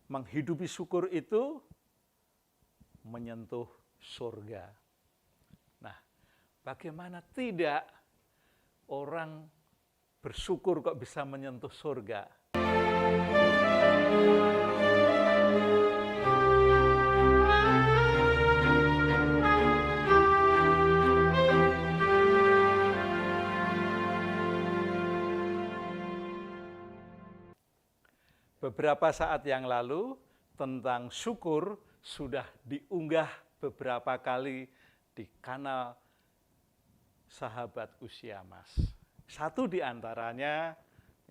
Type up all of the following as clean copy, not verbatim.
menghidupi syukur itu menyentuh surga. Nah, bagaimana tidak orang bersyukur kok bisa menyentuh surga? Beberapa saat yang lalu tentang syukur sudah diunggah beberapa kali di kanal Sahabat Usia Mas. Satu di antaranya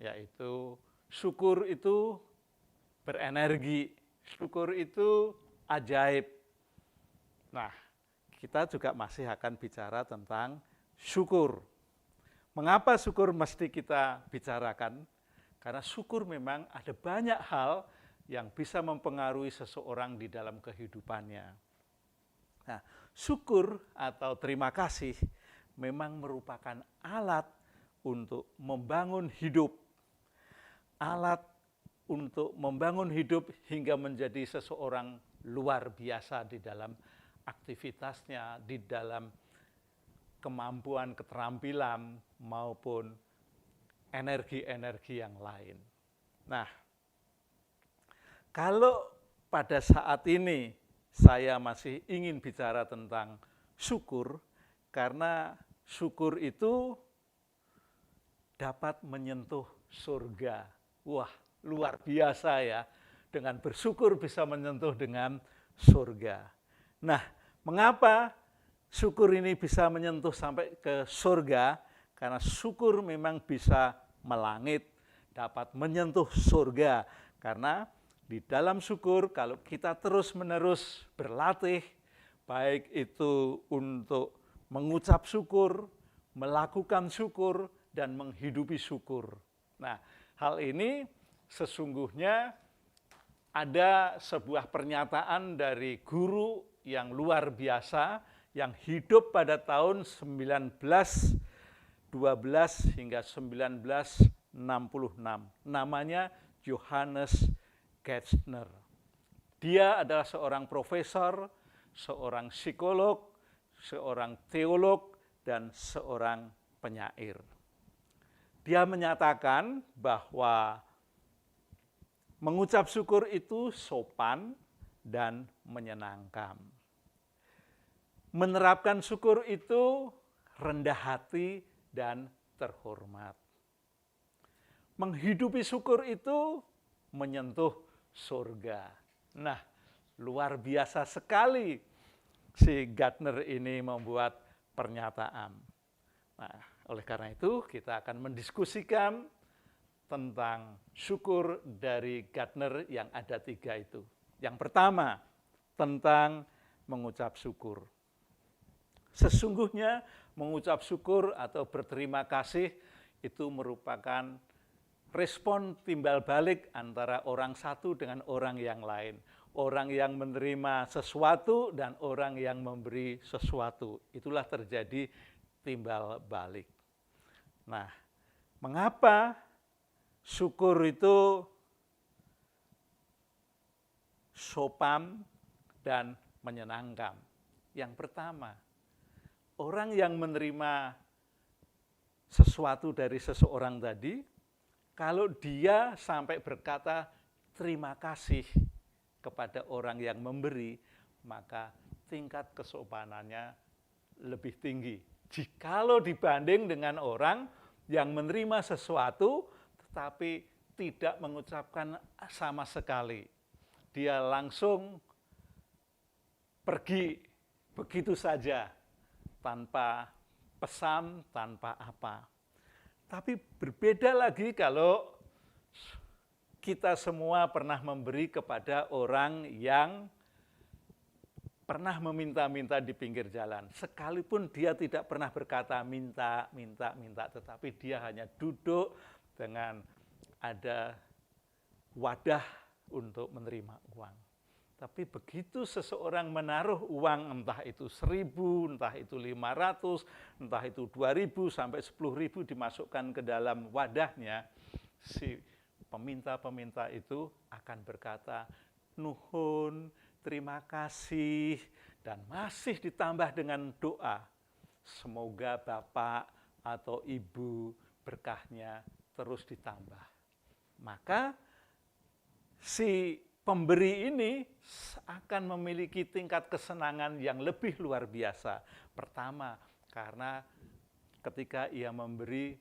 yaitu syukur itu berenergi, syukur itu ajaib. Nah, kita juga masih akan bicara tentang syukur. Mengapa syukur mesti kita bicarakan? Karena syukur memang ada banyak hal yang bisa mempengaruhi seseorang di dalam kehidupannya. Nah, syukur atau terima kasih memang merupakan alat untuk membangun hidup. Alat untuk membangun hidup hingga menjadi seseorang luar biasa di dalam aktivitasnya, di dalam kemampuan, keterampilan maupun energi-energi yang lain. Nah, kalau pada saat ini saya masih ingin bicara tentang syukur, karena syukur itu dapat menyentuh surga. Wah, luar biasa ya, dengan bersyukur bisa menyentuh dengan surga. Nah, mengapa syukur ini bisa menyentuh sampai ke surga? Karena syukur memang bisa melangit, dapat menyentuh surga. Karena di dalam syukur, kalau kita terus-menerus berlatih, baik itu untuk mengucap syukur, melakukan syukur, dan menghidupi syukur. Nah, hal ini sesungguhnya ada sebuah pernyataan dari guru yang luar biasa, yang hidup pada tahun 1912 hingga 1966. Namanya Johannes Gerstner. Dia adalah seorang profesor, seorang psikolog, seorang teolog, dan seorang penyair. Dia menyatakan bahwa mengucap syukur itu sopan dan menyenangkan. Menerapkan syukur itu rendah hati dan terhormat. Menghidupi syukur itu menyentuh surga. Nah, luar biasa sekali si Gerstner ini membuat pernyataan. Nah, oleh karena itu kita akan mendiskusikan tentang syukur dari Gerstner yang ada 3 itu. Yang pertama, tentang mengucap syukur. Sesungguhnya mengucap syukur atau berterima kasih itu merupakan respon timbal balik antara orang satu dengan orang yang lain. Orang yang menerima sesuatu dan orang yang memberi sesuatu. Itulah terjadi timbal balik. Nah, mengapa syukur itu sopan dan menyenangkan? Yang pertama, orang yang menerima sesuatu dari seseorang tadi, kalau dia sampai berkata terima kasih kepada orang yang memberi, maka tingkat kesopanannya lebih tinggi. Jikalau dibanding dengan orang yang menerima sesuatu tetapi tidak mengucapkan sama sekali. Dia langsung pergi begitu saja, tanpa pesan, tanpa apa. Tapi berbeda lagi kalau kita semua pernah memberi kepada orang yang pernah meminta-minta di pinggir jalan. Sekalipun dia tidak pernah berkata minta, tetapi dia hanya duduk dengan ada wadah untuk menerima uang. Tapi begitu seseorang menaruh uang, entah itu 1.000, entah itu 500, entah itu 2.000 sampai 10.000 dimasukkan ke dalam wadahnya, si peminta-peminta itu akan berkata, nuhun, terima kasih, dan masih ditambah dengan doa. Semoga Bapak atau Ibu berkahnya terus ditambah. Maka si pemberi ini akan memiliki tingkat kesenangan yang lebih luar biasa. Pertama, karena ketika ia memberi,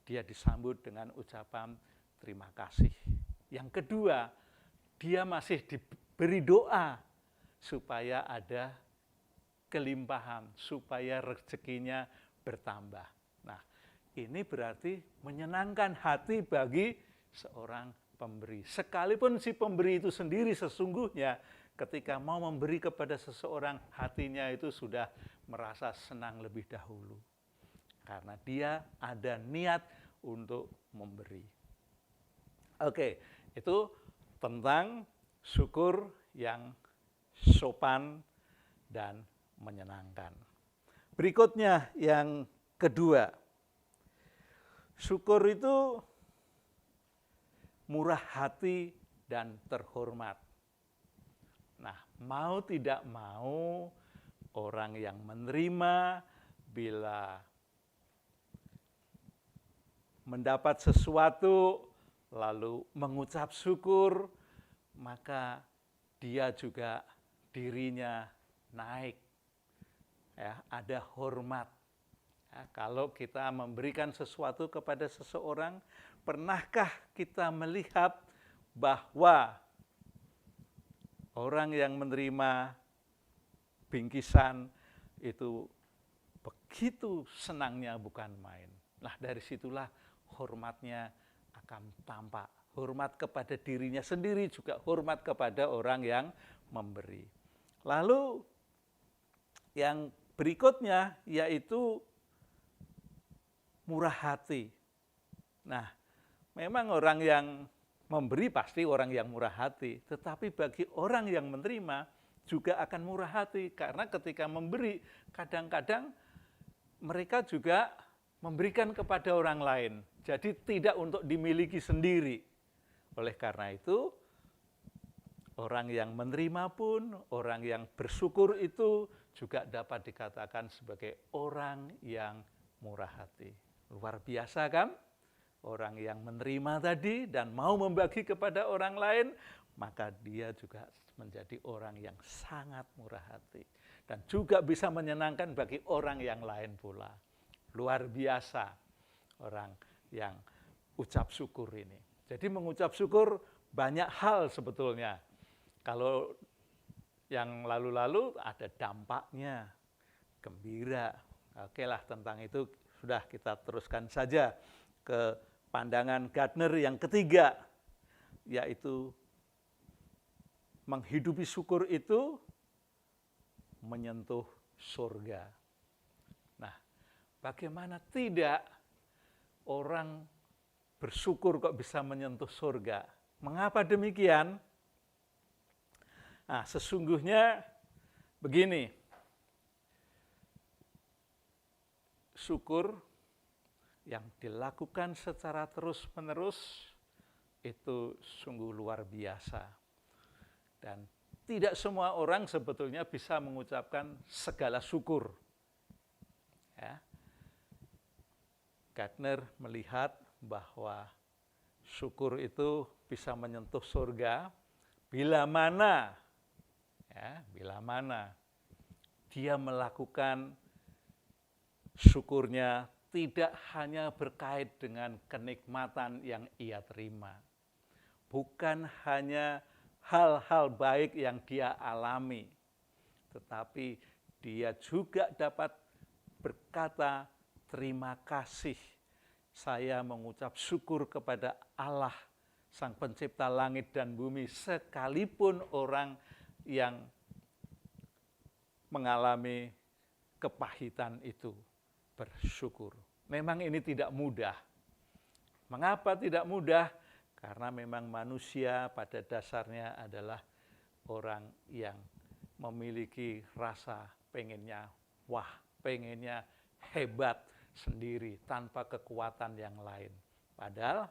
dia disambut dengan ucapan terima kasih. Yang kedua, dia masih diberi doa supaya ada kelimpahan, supaya rezekinya bertambah. Nah, ini berarti menyenangkan hati bagi seorang pemberi. Sekalipun si pemberi itu sendiri sesungguhnya ketika mau memberi kepada seseorang, hatinya itu sudah merasa senang lebih dahulu. Karena dia ada niat untuk memberi. Oke, itu tentang syukur yang sopan dan menyenangkan. Berikutnya yang kedua, syukur itu murah hati dan terhormat. Nah, mau tidak mau orang yang menerima bila mendapat sesuatu lalu mengucap syukur, maka dia juga dirinya naik. Ya, ada hormat. Ya, kalau kita memberikan sesuatu kepada seseorang, pernahkah kita melihat bahwa orang yang menerima bingkisan itu begitu senangnya bukan main. Nah, dari situlah hormatnya akan tampak. Hormat kepada dirinya sendiri, juga hormat kepada orang yang memberi. Lalu yang berikutnya yaitu murah hati. Nah, memang orang yang memberi pasti orang yang murah hati, tetapi bagi orang yang menerima juga akan murah hati, karena ketika memberi kadang-kadang mereka juga memberikan kepada orang lain. Jadi tidak untuk dimiliki sendiri. Oleh karena itu, orang yang menerima pun, orang yang bersyukur itu juga dapat dikatakan sebagai orang yang murah hati. Luar biasa kan? Orang yang menerima tadi dan mau membagi kepada orang lain, maka dia juga menjadi orang yang sangat murah hati. Dan juga bisa menyenangkan bagi orang yang lain pula. Luar biasa orang yang ucap syukur ini. Jadi mengucap syukur banyak hal sebetulnya. Kalau yang lalu-lalu ada dampaknya, gembira. Oke lah, tentang itu sudah kita teruskan saja ke pandangan Gardner yang ketiga, yaitu menghidupi syukur itu menyentuh surga. Nah, bagaimana tidak orang bersyukur kok bisa menyentuh surga? Mengapa demikian? Nah, sesungguhnya begini, syukur yang dilakukan secara terus-menerus itu sungguh luar biasa. Dan tidak semua orang sebetulnya bisa mengucapkan segala syukur. Ya. Gardner melihat bahwa syukur itu bisa menyentuh surga bila mana dia melakukan syukurnya tidak hanya berkait dengan kenikmatan yang ia terima, bukan hanya hal-hal baik yang dia alami, tetapi dia juga dapat berkata, terima kasih, saya mengucap syukur kepada Allah, Sang Pencipta langit dan bumi, sekalipun orang yang mengalami kepahitan itu bersyukur. Memang ini tidak mudah. Mengapa tidak mudah? Karena memang manusia pada dasarnya adalah orang yang memiliki rasa pengennya wah, pengennya hebat sendiri tanpa kekuatan yang lain. Padahal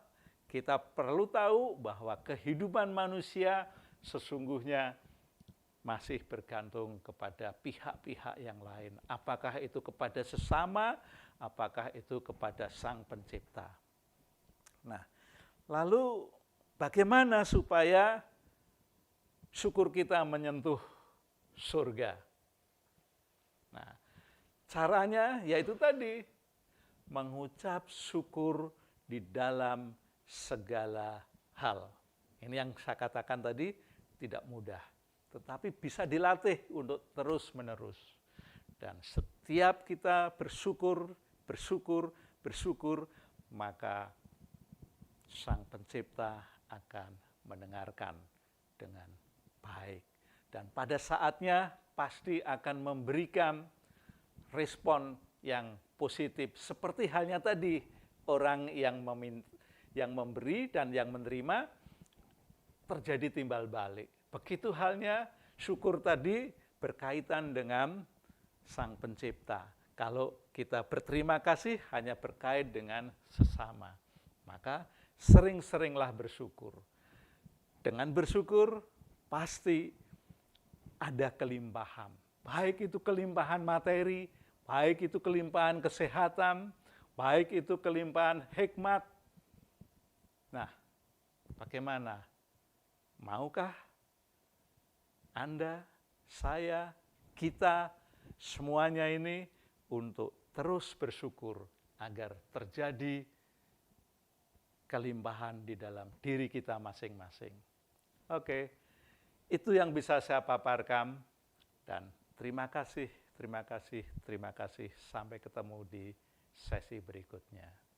kita perlu tahu bahwa kehidupan manusia sesungguhnya masih bergantung kepada pihak-pihak yang lain. Apakah itu kepada sesama, apakah itu kepada Sang Pencipta. Nah, lalu bagaimana supaya syukur kita menyentuh surga? Nah, caranya yaitu tadi, mengucap syukur di dalam segala hal. Ini yang saya katakan tadi tidak mudah, tetapi bisa dilatih untuk terus-menerus. Dan setiap kita bersyukur, maka Sang Pencipta akan mendengarkan dengan baik. Dan pada saatnya pasti akan memberikan respon yang positif. Seperti halnya tadi, orang yang memberi dan yang menerima terjadi timbal balik. Begitu halnya syukur tadi berkaitan dengan Sang Pencipta. Kalau kita berterima kasih hanya berkait dengan sesama, maka sering-seringlah bersyukur. Dengan bersyukur pasti ada kelimpahan. Baik itu kelimpahan materi, baik itu kelimpahan kesehatan, baik itu kelimpahan hikmat. Nah, bagaimana? Maukah Anda, saya, kita, semuanya ini untuk terus bersyukur agar terjadi kelimpahan di dalam diri kita masing-masing. Oke, itu yang bisa saya paparkan, dan terima kasih. Sampai ketemu di sesi berikutnya.